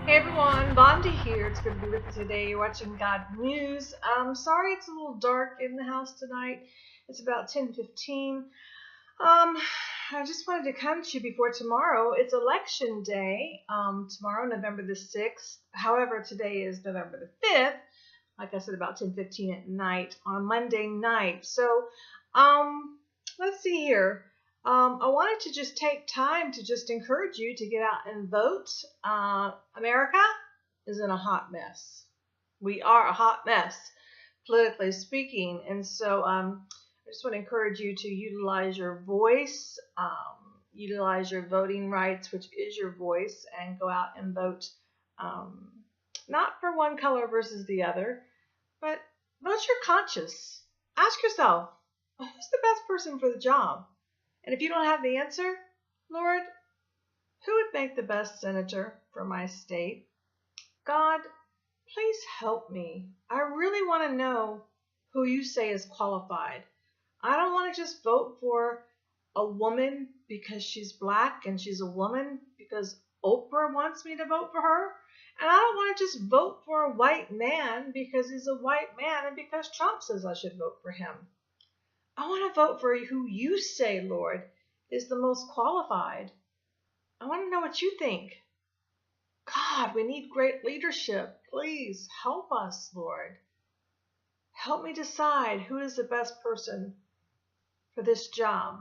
Hey everyone, Vonda here. It's good to be with you today. You're watching God News. Sorry it's a little dark in the house tonight. It's about 10:15. I just wanted to come to you before tomorrow. It's election day. Tomorrow, November the 6th. However, today is November the 5th. Like I said, about 10:15 at night on Monday night. So, let's see here. I wanted to just take time to just encourage you to get out and vote. America is in a hot mess. We are a hot mess, politically speaking. And so I just want to encourage you to utilize your voice, utilize your voting rights, which is your voice, and go out and vote. Um, Not for one color versus the other, but vote your conscience. Ask yourself, who's the best person for the job? And if you don't have the answer, Lord, who would make the best senator for my state? God, please help me. I really want to know who you say is qualified. I don't want to just vote for a woman because she's black and she's a woman because Oprah wants me to vote for her. And I don't want to just vote for a white man because he's a white man and because Trump says I should vote for him. I want to vote for who you say, Lord, is the most qualified. I want to know what you think. God, we need great leadership. Please help us, Lord. Help me decide who is the best person for this job.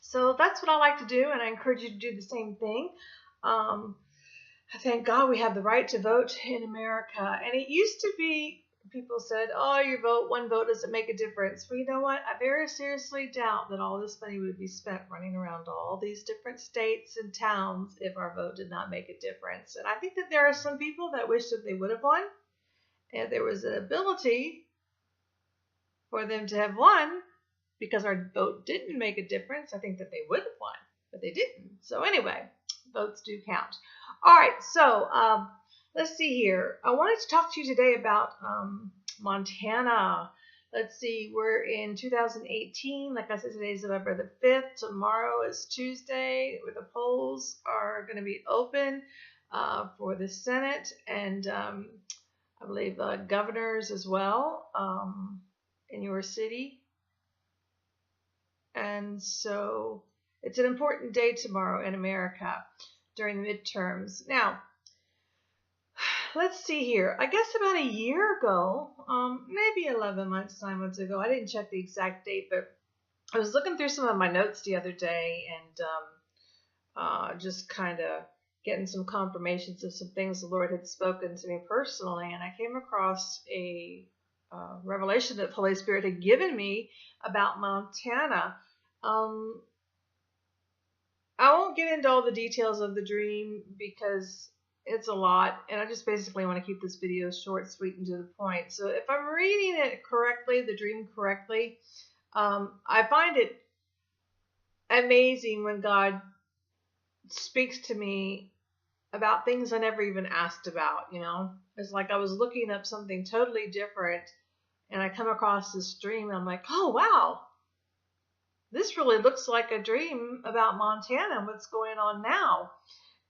So that's what I like to do, and I encourage you to do the same thing. I thank God we have the right to vote in America. And it used to be, people said, oh, your vote, one vote doesn't make a difference. Well, you know what? I very seriously doubt that all this money would be spent running around all these different states and towns if our vote did not make a difference. And I think that there are some people that wish that they would have won. And there was an ability for them to have won because our vote didn't make a difference. I think that they would have won, but they didn't. So anyway, votes do count. All right, so let's see here. I wanted to talk to you today about Montana. Let's see, we're in 2018. Like I said, today is November the 5th. Tomorrow is Tuesday, where the polls are going to be open for the Senate and I believe governors as well in your city. And so it's an important day tomorrow in America during the midterms. Now, let's see here. I guess about a year ago, maybe 11 months, 9 months ago, I didn't check the exact date, but I was looking through some of my notes the other day and just kind of getting some confirmations of some things the Lord had spoken to me personally, and I came across a revelation that the Holy Spirit had given me about Montana. I won't get into all the details of the dream because it's a lot, and I just basically want to keep this video short, sweet, and to the point. So if I'm reading it correctly, the dream correctly, I find it amazing when God speaks to me about things I never even asked about, you know? It's like I was looking up something totally different, and I come across this dream, and I'm like, oh, wow. This really looks like a dream about Montana and what's going on now.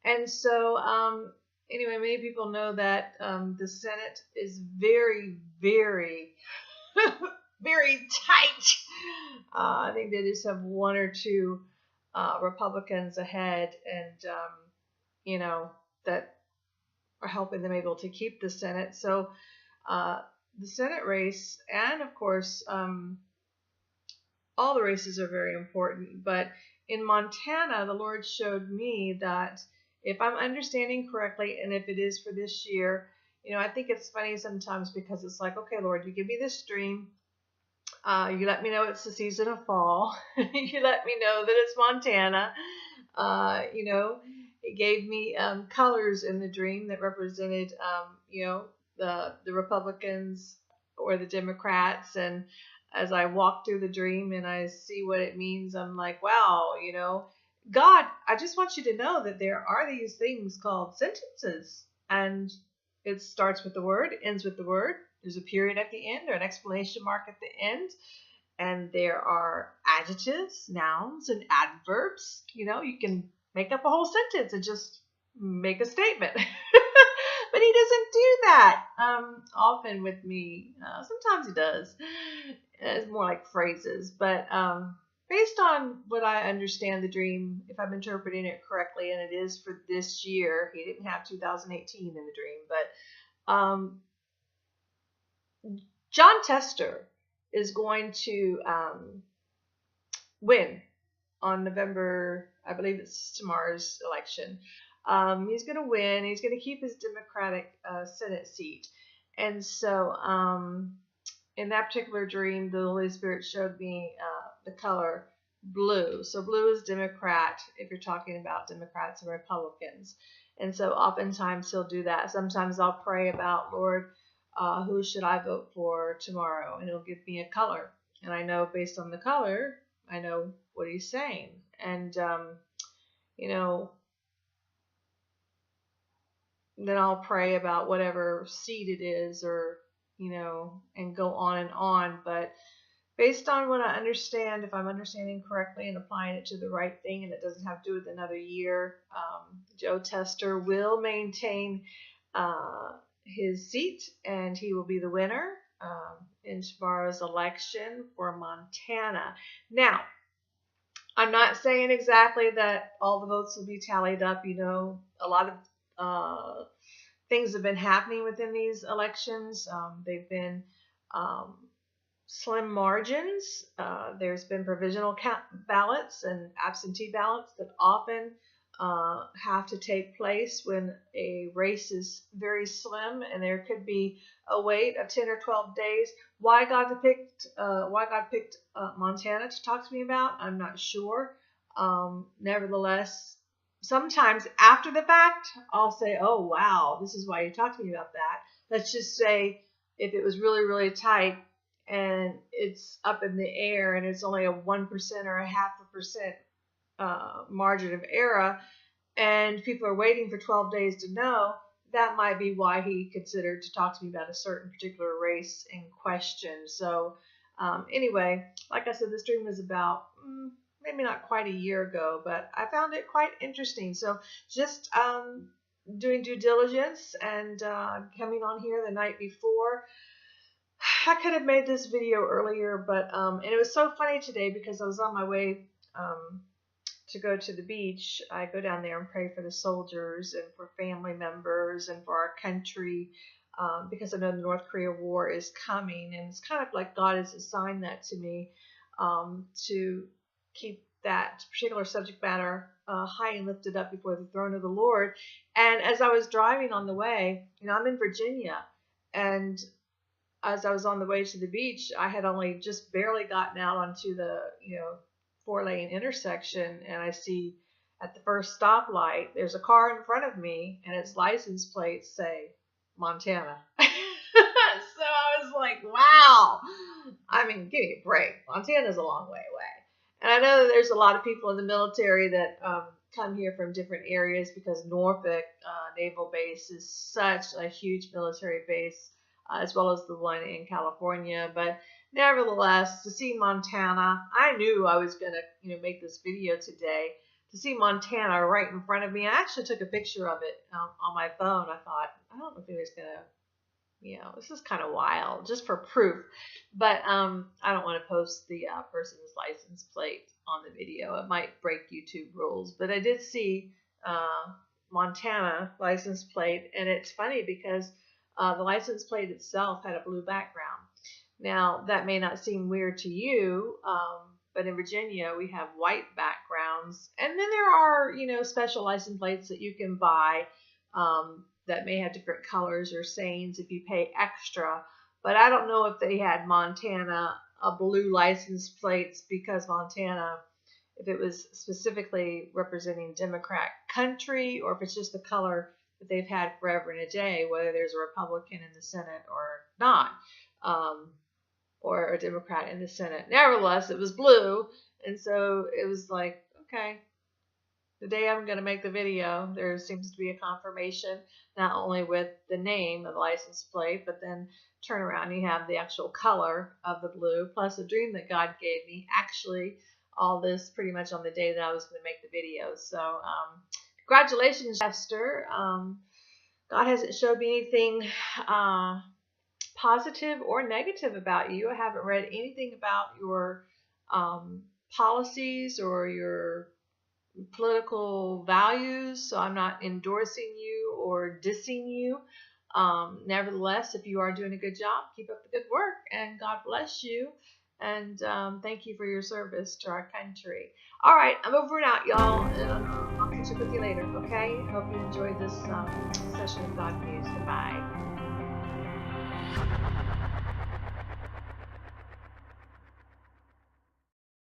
And so, anyway, many people know that the Senate is very, very, very tight. I think they just have one or two Republicans ahead, and you know, that are helping them able to keep the Senate. So the Senate race, and of course, all the races are very important, but in Montana, the Lord showed me that if I'm understanding correctly, and if it is for this year, you know, I think it's funny sometimes because it's like, okay, Lord, you give me this dream. You let me know it's the season of fall. You let me know that it's Montana. You know, it gave me colors in the dream that represented, you know, the Republicans or the Democrats. And as I walk through the dream and I see what it means, I'm like, wow, you know, God, I just want you to know that there are these things called sentences, and it starts with the word, ends with the word. There's a period at the end or an exclamation mark at the end, and there are adjectives, nouns, and adverbs. You know, you can make up a whole sentence and just make a statement. But he doesn't do that often with me. Sometimes he does. It's more like phrases. But based on what I understand the dream, if I'm interpreting it correctly, and it is for this year, he didn't have 2018 in the dream, but John Tester is going to win on November, I believe it's tomorrow's election. He's going to win. He's going to keep his Democratic Senate seat. And so in that particular dream, the Holy Spirit showed me the color blue. So blue is Democrat if you're talking about Democrats and Republicans. And so oftentimes he'll do that. Sometimes I'll pray about, Lord, who should I vote for tomorrow? And he'll give me a color. And I know based on the color, I know what he's saying. And, then I'll pray about whatever seed it is or, and go on and on. But based on what I understand, if I'm understanding correctly and applying it to the right thing, and it doesn't have to do with another year, Joe Tester will maintain his seat, and he will be the winner in tomorrow's election for Montana. Now, I'm not saying exactly that all the votes will be tallied up. A lot of things have been happening within these elections. They've been slim margins. There's been provisional ballots and absentee ballots that often have to take place when a race is very slim, and there could be a wait of 10 or 12 days. Why God picked Montana to talk to me about, I'm not sure. Nevertheless, sometimes after the fact, I'll say, oh, wow, this is why you talked to me about that. Let's just say if it was really, really tight and it's up in the air and it's only a 1% or a 0.5% margin of error, and people are waiting for 12 days to know, that might be why he considered to talk to me about a certain particular race in question. So anyway, like I said, this dream was about maybe not quite a year ago, but I found it quite interesting. So just doing due diligence and coming on here the night before. I could have made this video earlier, but and it was so funny today because I was on my way to go to the beach. I go down there and pray for the soldiers and for family members and for our country because I know the North Korea war is coming, and it's kind of like God has assigned that to me to keep that particular subject matter high and lifted up before the throne of the Lord. And as I was driving on the way, I'm in Virginia, and as I was on the way to the beach, I had only just barely gotten out onto the, 4-lane intersection, and I see at the first stoplight, there's a car in front of me, and its license plates say Montana. So I was like, wow. I mean, give me a break. Montana's a long way away. And I know that there's a lot of people in the military that come here from different areas because Norfolk Naval Base is such a huge military base, as well as the one in California. But nevertheless, to see Montana, I knew I was going to make this video today. To see Montana right in front of me, I actually took a picture of it on my phone. I thought, I don't know if anybody's going to, this is kind of wild, just for proof. But I don't want to post the person's license plate on the video. It might break YouTube rules. But I did see Montana license plate, and it's funny because the license plate itself had a blue background. Now, that may not seem weird to you, but in Virginia, we have white backgrounds. And then there are, special license plates that you can buy that may have different colors or sayings if you pay extra. But I don't know if they had Montana blue license plates because Montana, if it was specifically representing Democrat country, or if it's just the color that they've had forever and a day, whether there's a Republican in the Senate or not, or a Democrat in the Senate. Nevertheless, it was blue, and so it was like, okay, the day I'm going to make the video, there seems to be a confirmation, not only with the name of the license plate, but then turn around and you have the actual color of the blue, plus a dream that God gave me. Actually, all this pretty much on the day that I was going to make the video. So Congratulations, Esther. God hasn't showed me anything positive or negative about you. I haven't read anything about your um, policies or your political values, so I'm not endorsing you or dissing you. Nevertheless, if you are doing a good job, keep up the good work, and God bless you. And thank you for your service to our country. All right, I'm over and out, y'all, and I'll catch up with you later. Okay? Hope you enjoyed this session of God News. Goodbye.